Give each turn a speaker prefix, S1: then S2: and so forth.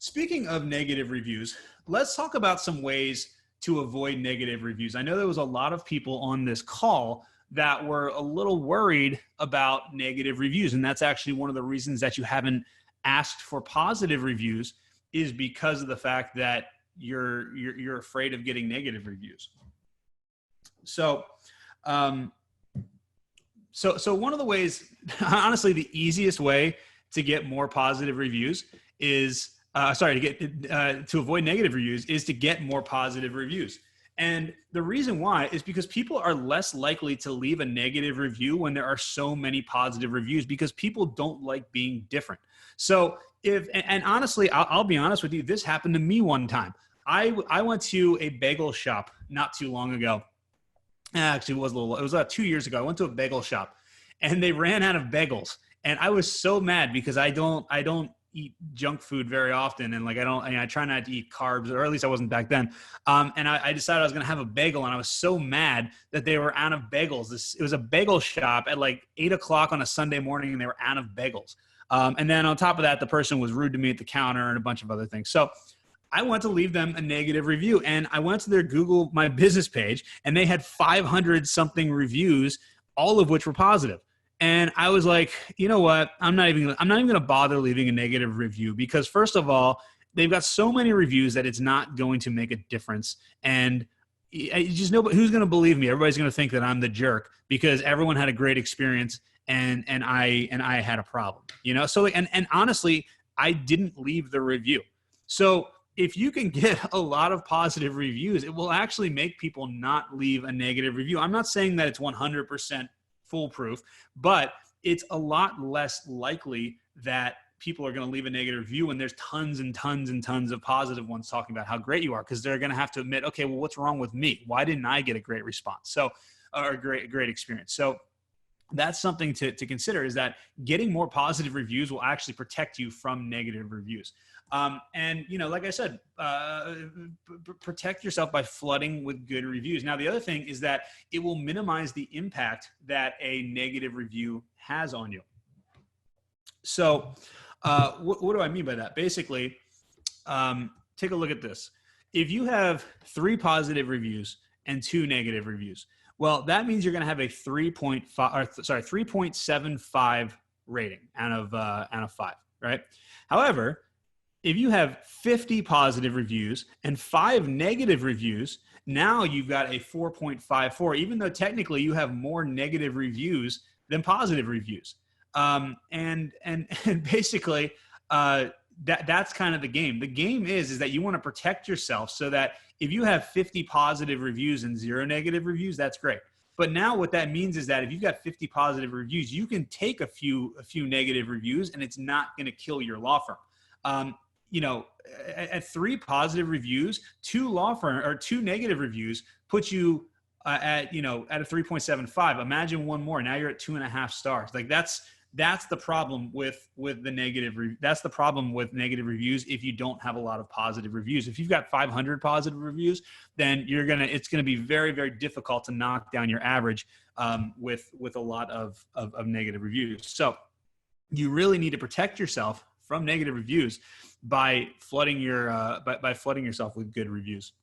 S1: Speaking of negative reviews, let's talk about some ways to avoid negative reviews. I know there was a lot of people on this call that were a little worried about negative reviews. And that's actually one of the reasons that you haven't asked for positive reviews, is because of the fact that you're afraid of getting negative reviews. So, so one of the ways, honestly, the easiest way to get more positive reviews is, to avoid negative reviews, is to get more positive reviews. And the reason why is because people are less likely to leave a negative review when there are so many positive reviews, because people don't like being different. So and honestly, I'll be honest with you, this happened to me one time. I went to a bagel shop not too long ago. Actually, it was about 2 years ago. I went to a bagel shop and they ran out of bagels. And I was so mad because I don't eat junk food very often. And I try not to eat carbs, or at least I wasn't back then. And I decided I was going to have a bagel, and I was so mad that they were out of bagels. It was a bagel shop at like 8 o'clock on a Sunday morning, and they were out of bagels. And then on top of that, the person was rude to me at the counter and a bunch of other things. So I went to leave them a negative review, and I went to their Google My Business page, and they had 500 something reviews, all of which were positive. And I was like, you know what? I'm not even going to bother leaving a negative review, because first of all, they've got so many reviews that it's not going to make a difference. And I just know who's going to believe me. Everybody's going to think that I'm the jerk because everyone had a great experience and I had a problem, you know? So, and honestly, I didn't leave the review. So if you can get a lot of positive reviews, it will actually make people not leave a negative review. I'm not saying that it's 100% foolproof, but it's a lot less likely that people are going to leave a negative review when there's tons and tons and tons of positive ones talking about how great you are, because they're going to have to admit, okay, well, what's wrong with me? Why didn't I get a great response? So, or a great experience. So that's something to consider, is that getting more positive reviews will actually protect you from negative reviews. And, you know, like I said, protect yourself by flooding with good reviews. Now, the other thing is that it will minimize the impact that a negative review has on you. So what do I mean by that? Basically, take a look at this. If you have 3 positive reviews and 2 negative reviews, well, that means you're going to have a 3.75 rating out of 5, right? However, if you have 50 positive reviews and 5 negative reviews, now you've got a 4.54, even though technically you have more negative reviews than positive reviews. And basically, that's kind of the game. The game is that you want to protect yourself, so that if you have 50 positive reviews and 0 negative reviews, that's great. But now what that means is that if you've got 50 positive reviews, you can take a few negative reviews, and it's not going to kill your law firm. You know, at 3 positive reviews, 2 negative reviews put you at a 3.75. Imagine one more. Now you're at 2.5 stars. Like that's the problem with the negative. That's the problem with negative reviews. If you don't have a lot of positive reviews, if you've got 500 positive reviews, then it's going to be very, very difficult to knock down your average with a lot of negative reviews. So you really need to protect yourself from negative reviews by flooding yourself with good reviews.